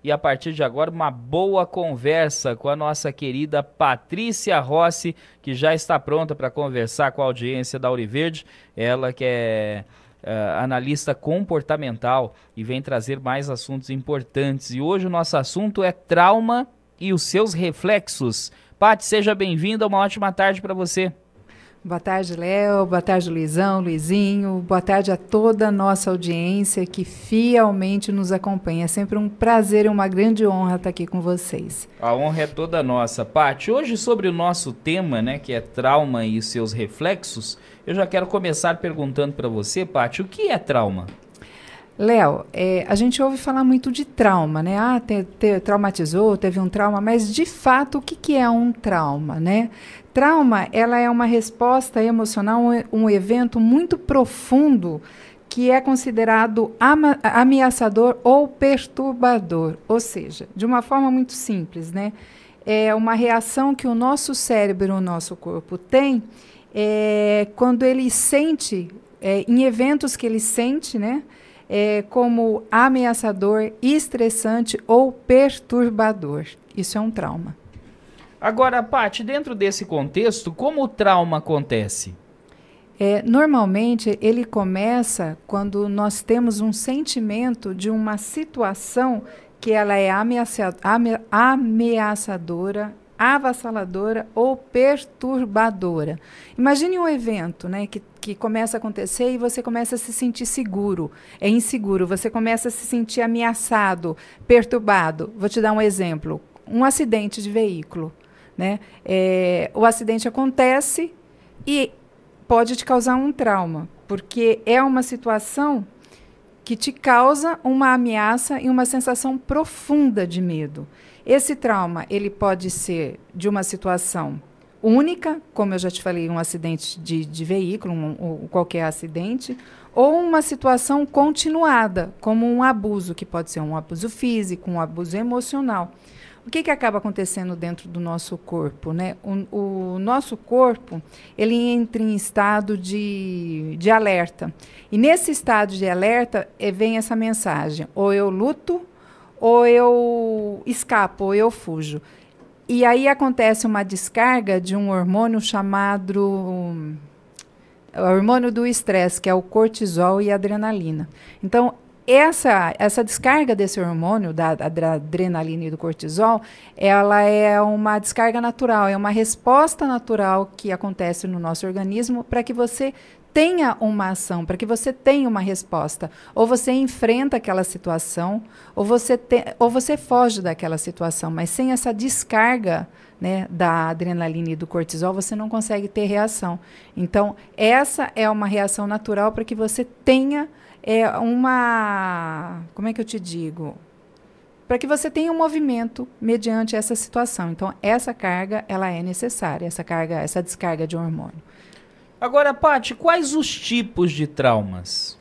E a partir de agora, uma boa conversa com a nossa querida Patrícia Rossi, que já está pronta para conversar com a audiência da Auriverde. Ela que é analista comportamental e vem trazer mais assuntos importantes. E hoje o nosso assunto é trauma e os seus reflexos. Paty, seja bem-vinda, uma ótima tarde para você. Boa tarde, Léo. Boa tarde, Luizão, Luizinho. Boa tarde a toda a nossa audiência que fielmente nos acompanha. É sempre um prazer e uma grande honra estar aqui com vocês. A honra é toda nossa. Paty, hoje sobre o nosso tema, né, que é trauma e seus reflexos, eu já quero começar perguntando para você, Paty, o que é trauma? Léo, a gente ouve falar muito de trauma, né? Traumatizou, teve um trauma, mas de fato o que é um trauma, né? Trauma, ela é uma resposta emocional, um evento muito profundo que é considerado ameaçador ou perturbador. Ou seja, de uma forma muito simples, né? É uma reação que o nosso cérebro, o nosso corpo tem quando ele sente, em eventos que ele sente, né? Como ameaçador, estressante ou perturbador. Isso é um trauma. Agora, Paty, dentro desse contexto, como o trauma acontece? Normalmente, ele começa quando nós temos um sentimento de uma situação que ela é ameaçadora, avassaladora ou perturbadora. Imagine um evento, né, que começa a acontecer e você começa a se sentir inseguro, você começa a se sentir ameaçado, perturbado. Vou te dar um exemplo, um acidente de veículo. Né? O acidente acontece e pode te causar um trauma, porque é uma situação que te causa uma ameaça e uma sensação profunda de medo. Esse trauma, ele pode ser de uma situação única, como eu já te falei, um acidente de veículo, qualquer acidente, ou uma situação continuada, como um abuso, que pode ser um abuso físico, um abuso emocional. O que acaba acontecendo dentro do nosso corpo, né? O nosso corpo, ele entra em estado de alerta. E nesse estado de alerta, vem essa mensagem: ou eu luto, ou eu escapo, ou eu fujo. E aí acontece uma descarga de um hormônio chamado o hormônio do estresse, que é o cortisol e a adrenalina. Então, essa descarga desse hormônio, da adrenalina e do cortisol, ela é uma descarga natural, é uma resposta natural que acontece no nosso organismo para que você tenha uma ação, para que você tenha uma resposta. Ou você enfrenta aquela situação, ou você foge daquela situação. Mas sem essa descarga, né, da adrenalina e do cortisol, você não consegue ter reação. Então, essa é uma reação natural para que você tenha como é que eu te digo? Para que você tenha um movimento mediante essa situação. Então, essa carga, ela é necessária, essa descarga de hormônio. Agora, Paty, quais os tipos de traumas?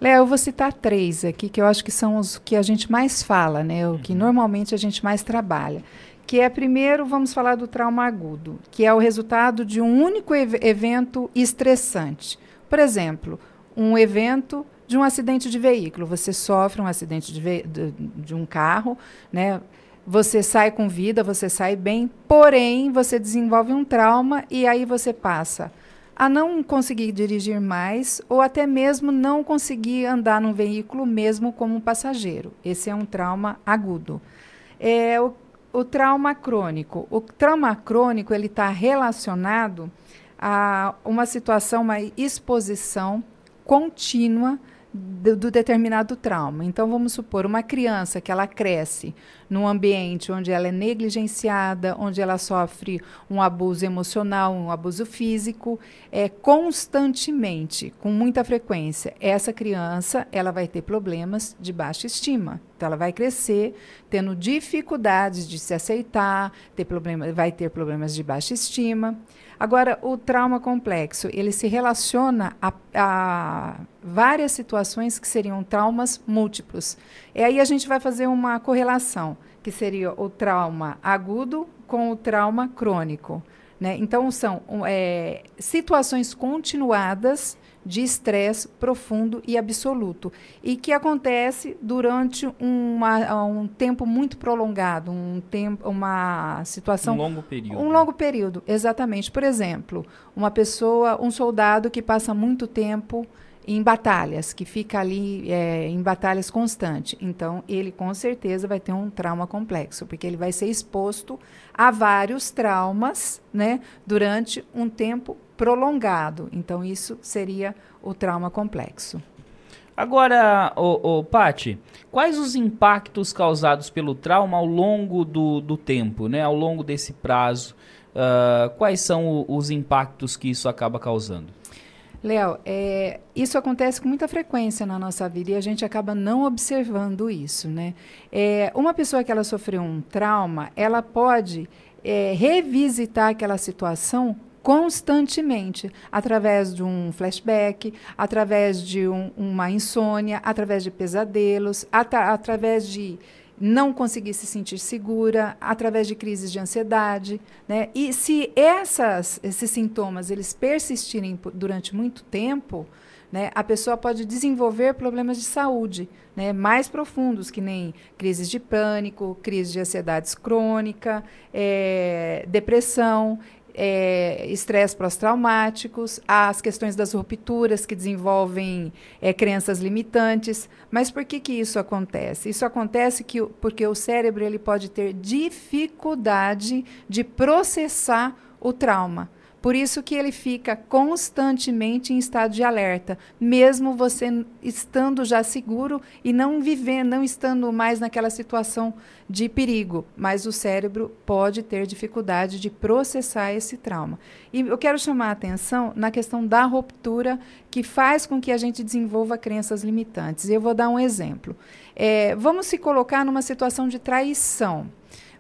Léo, eu vou citar 3 aqui, que eu acho que são os que a gente mais fala, né? O que normalmente a gente mais trabalha. Que é, primeiro, vamos falar do trauma agudo, que é o resultado de um único evento estressante. Por exemplo, um evento de um acidente de veículo. Você sofre um acidente de um carro, né? Você sai com vida, você sai bem, porém, você desenvolve um trauma e aí você passa a não conseguir dirigir mais ou até mesmo não conseguir andar num veículo mesmo como passageiro. Esse é um trauma agudo. O trauma crônico. O trauma crônico ele está relacionado a uma situação, uma exposição contínua do determinado trauma. Então, vamos supor, uma criança que ela cresce num ambiente onde ela é negligenciada, onde ela sofre um abuso emocional, um abuso físico, constantemente, com muita frequência. Essa criança, ela vai ter problemas de baixa estima. Então, ela vai crescer tendo dificuldades de se aceitar, vai ter problemas de baixa estima. Agora, o trauma complexo, ele se relaciona a várias situações que seriam traumas múltiplos. E aí a gente vai fazer uma correlação, que seria o trauma agudo com o trauma crônico. né? Então, são situações continuadas de estresse profundo e absoluto, e que acontece durante um tempo muito prolongado, uma situação... Um longo período. Um longo período, exatamente. Por exemplo, um soldado que passa muito tempo em batalhas, que fica ali em batalhas constantes. Então, ele com certeza vai ter um trauma complexo, porque ele vai ser exposto a vários traumas, né, durante um tempo prolongado. Então, isso seria o trauma complexo. Agora, Paty, quais os impactos causados pelo trauma ao longo do tempo, né, ao longo desse prazo? Quais são os impactos que isso acaba causando? Léo, isso acontece com muita frequência na nossa vida e a gente acaba não observando isso, né? Uma pessoa que ela sofreu um trauma, ela pode revisitar aquela situação constantemente, através de um flashback, através de uma insônia, através de pesadelos, através de não conseguir se sentir segura, através de crises de ansiedade, né? E se esses sintomas eles persistirem durante muito tempo, né, a pessoa pode desenvolver problemas de saúde, né, mais profundos, que nem crises de pânico, crise de ansiedade crônica, depressão, estresse pós-traumáticos, as questões das rupturas que desenvolvem crenças limitantes. Mas por que isso acontece? Isso acontece porque o cérebro ele pode ter dificuldade de processar o trauma. Por isso que ele fica constantemente em estado de alerta, mesmo você estando já seguro e não estando mais naquela situação de perigo. Mas o cérebro pode ter dificuldade de processar esse trauma. E eu quero chamar a atenção na questão da ruptura, que faz com que a gente desenvolva crenças limitantes. Eu vou dar um exemplo. Vamos se colocar numa situação de traição.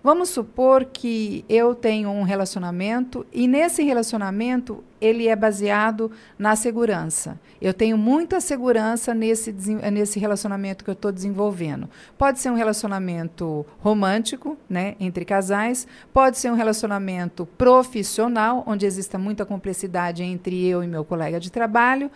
Vamos supor que eu tenho um relacionamento e nesse relacionamento ele é baseado na segurança. Eu tenho muita segurança nesse relacionamento que eu estou desenvolvendo. Pode ser um relacionamento romântico, né, entre casais, pode ser um relacionamento profissional, onde exista muita cumplicidade entre eu e meu colega de trabalho.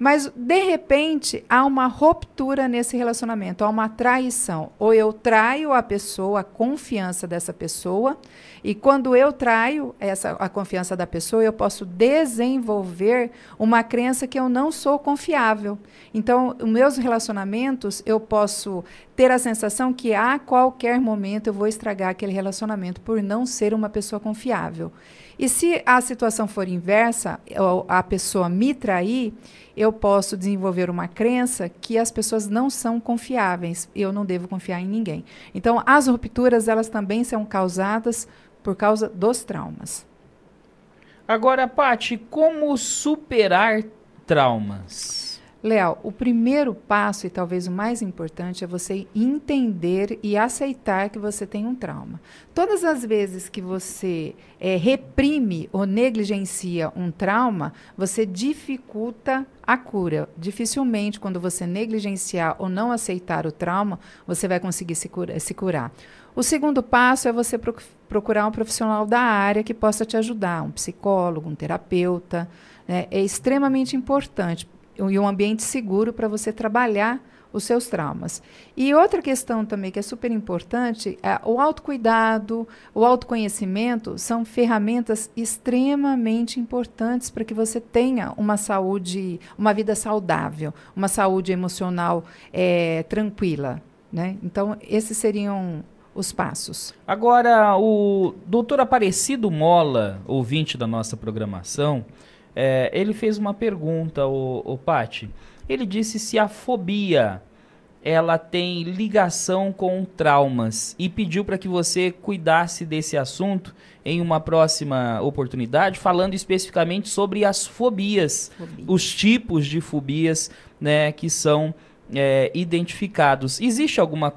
Mas, de repente, há uma ruptura nesse relacionamento, há uma traição. Ou eu traio a pessoa, a confiança dessa pessoa, e quando eu traio a confiança da pessoa, eu posso desenvolver uma crença que eu não sou confiável. Então, os meus relacionamentos, eu posso ter a sensação que a qualquer momento eu vou estragar aquele relacionamento por não ser uma pessoa confiável. E se a situação for inversa, a pessoa me trair, eu posso desenvolver uma crença que as pessoas não são confiáveis. Eu não devo confiar em ninguém. Então, as rupturas, elas também são causadas por causa dos traumas. Agora, Paty, como superar traumas? Léo, o primeiro passo e talvez o mais importante é você entender e aceitar que você tem um trauma. Todas as vezes que você reprime ou negligencia um trauma, você dificulta a cura. Dificilmente, quando você negligenciar ou não aceitar o trauma, você vai conseguir se curar. O segundo passo é você procurar um profissional da área que possa te ajudar, um psicólogo, um terapeuta, né? É extremamente importante. E um ambiente seguro para você trabalhar os seus traumas. E outra questão também que é super importante, o autocuidado, o autoconhecimento são ferramentas extremamente importantes para que você tenha uma saúde, uma vida saudável, uma saúde emocional tranquila, né? Então, esses seriam os passos. Agora, o doutor Aparecido Mola, ouvinte da nossa programação, ele fez uma pergunta, o Paty. Ele disse se a fobia ela tem ligação com traumas e pediu para que você cuidasse desse assunto em uma próxima oportunidade, falando especificamente sobre as fobias, os tipos de fobias, né, que são identificados. Existe alguma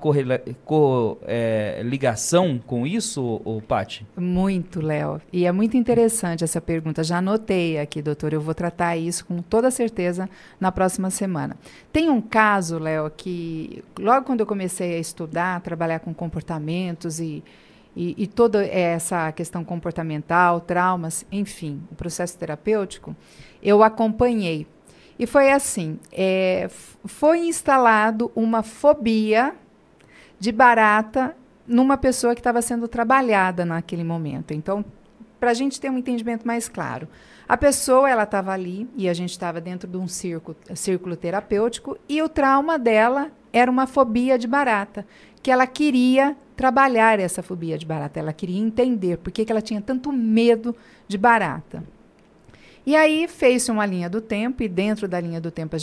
ligação com isso, Paty? Muito, Léo. E é muito interessante essa pergunta. Já anotei aqui, doutor. Eu vou tratar isso com toda certeza na próxima semana. Tem um caso, Léo, que logo quando eu comecei a estudar, trabalhar com comportamentos e e toda essa questão comportamental, traumas, enfim, o processo terapêutico, eu acompanhei. E foi assim, foi instalado uma fobia de barata numa pessoa que estava sendo trabalhada naquele momento. Então, para a gente ter um entendimento mais claro, a pessoa ela estava ali e a gente estava dentro de um círculo terapêutico e o trauma dela era uma fobia de barata, que ela queria trabalhar essa fobia de barata, ela queria entender por que ela tinha tanto medo de barata. E aí fez-se uma linha do tempo, e dentro da linha do tempo,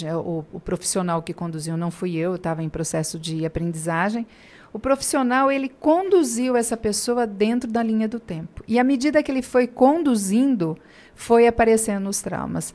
o profissional que conduziu não fui eu estava em processo de aprendizagem. O profissional, ele conduziu essa pessoa dentro da linha do tempo. E à medida que ele foi conduzindo, foi aparecendo os traumas.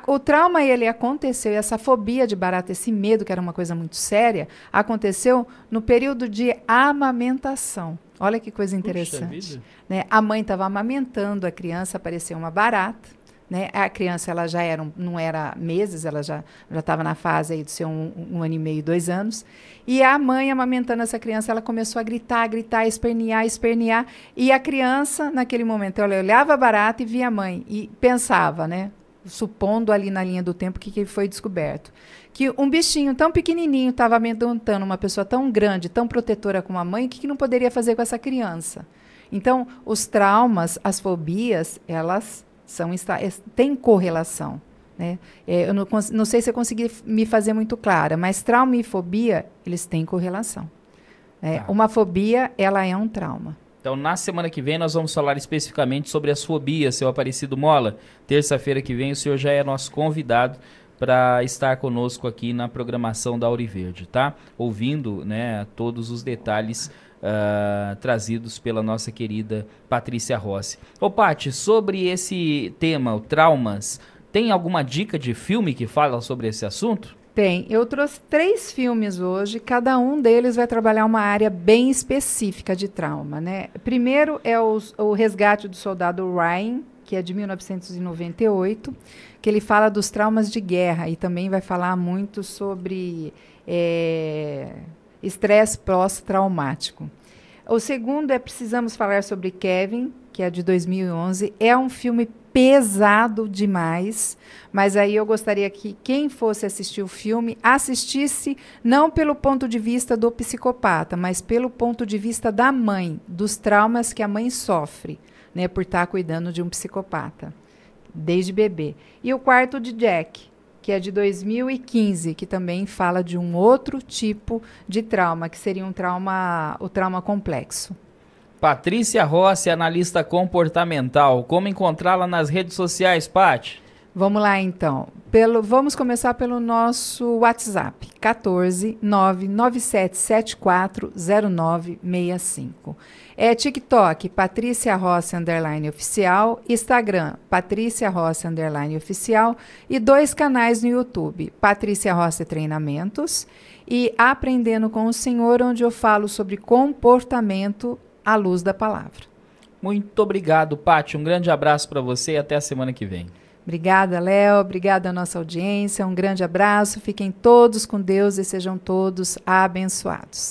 O trauma, ele aconteceu, e essa fobia de barata, esse medo, que era uma coisa muito séria, aconteceu no período de amamentação. Olha que coisa interessante. Né? A mãe estava amamentando a criança, apareceu uma barata. Né? A criança ela já não era meses, ela já estava na fase aí de ser um ano e meio, 2 anos. E a mãe, amamentando essa criança, ela começou a gritar, espernear. E a criança, naquele momento, ela olhava a barata e via a mãe. E pensava, né? Supondo ali na linha do tempo que foi descoberto. Que um bichinho tão pequenininho estava amedrontando uma pessoa tão grande, tão protetora como a mãe, o que não poderia fazer com essa criança? Então, os traumas, as fobias, elas tem correlação. Né? Eu não sei se eu consegui me fazer muito clara, mas trauma e fobia, eles têm correlação. Tá. Uma fobia, ela é um trauma. Então, na semana que vem, nós vamos falar especificamente sobre as fobias, seu Aparecido Mola. Terça-feira que vem, o senhor já é nosso convidado para estar conosco aqui na programação da Auriverde, tá? Ouvindo, né, todos os detalhes trazidos pela nossa querida Patrícia Rossi. Ô, Paty, sobre esse tema, o traumas, tem alguma dica de filme que fala sobre esse assunto? Tem. Eu trouxe 3 filmes hoje, cada um deles vai trabalhar uma área bem específica de trauma, né? Primeiro é o Resgate do Soldado Ryan, que é de 1998, que ele fala dos traumas de guerra e também vai falar muito sobre estresse pós-traumático. O segundo é Precisamos Falar sobre Kevin, que é de 2011. É um filme pesado demais, mas aí eu gostaria que quem fosse assistir o filme assistisse não pelo ponto de vista do psicopata, mas pelo ponto de vista da mãe, dos traumas que a mãe sofre, né, por estar cuidando de um psicopata, desde bebê. E o quarto de Jack, que é de 2015, que também fala de um outro tipo de trauma, que seria o trauma complexo. Patrícia Rossi, analista comportamental. Como encontrá-la nas redes sociais, Paty? Vamos lá, então. Vamos começar pelo nosso WhatsApp, 14997740965. TikTok, Patrícia Rossi _oficial, Instagram, Patrícia Rossi _oficial e 2 canais no YouTube, Patrícia Rossi Treinamentos e Aprendendo com o Senhor, onde eu falo sobre comportamento à luz da palavra. Muito obrigado, Paty. Um grande abraço para você e até a semana que vem. Obrigada, Léo. Obrigada à nossa audiência. Um grande abraço. Fiquem todos com Deus e sejam todos abençoados.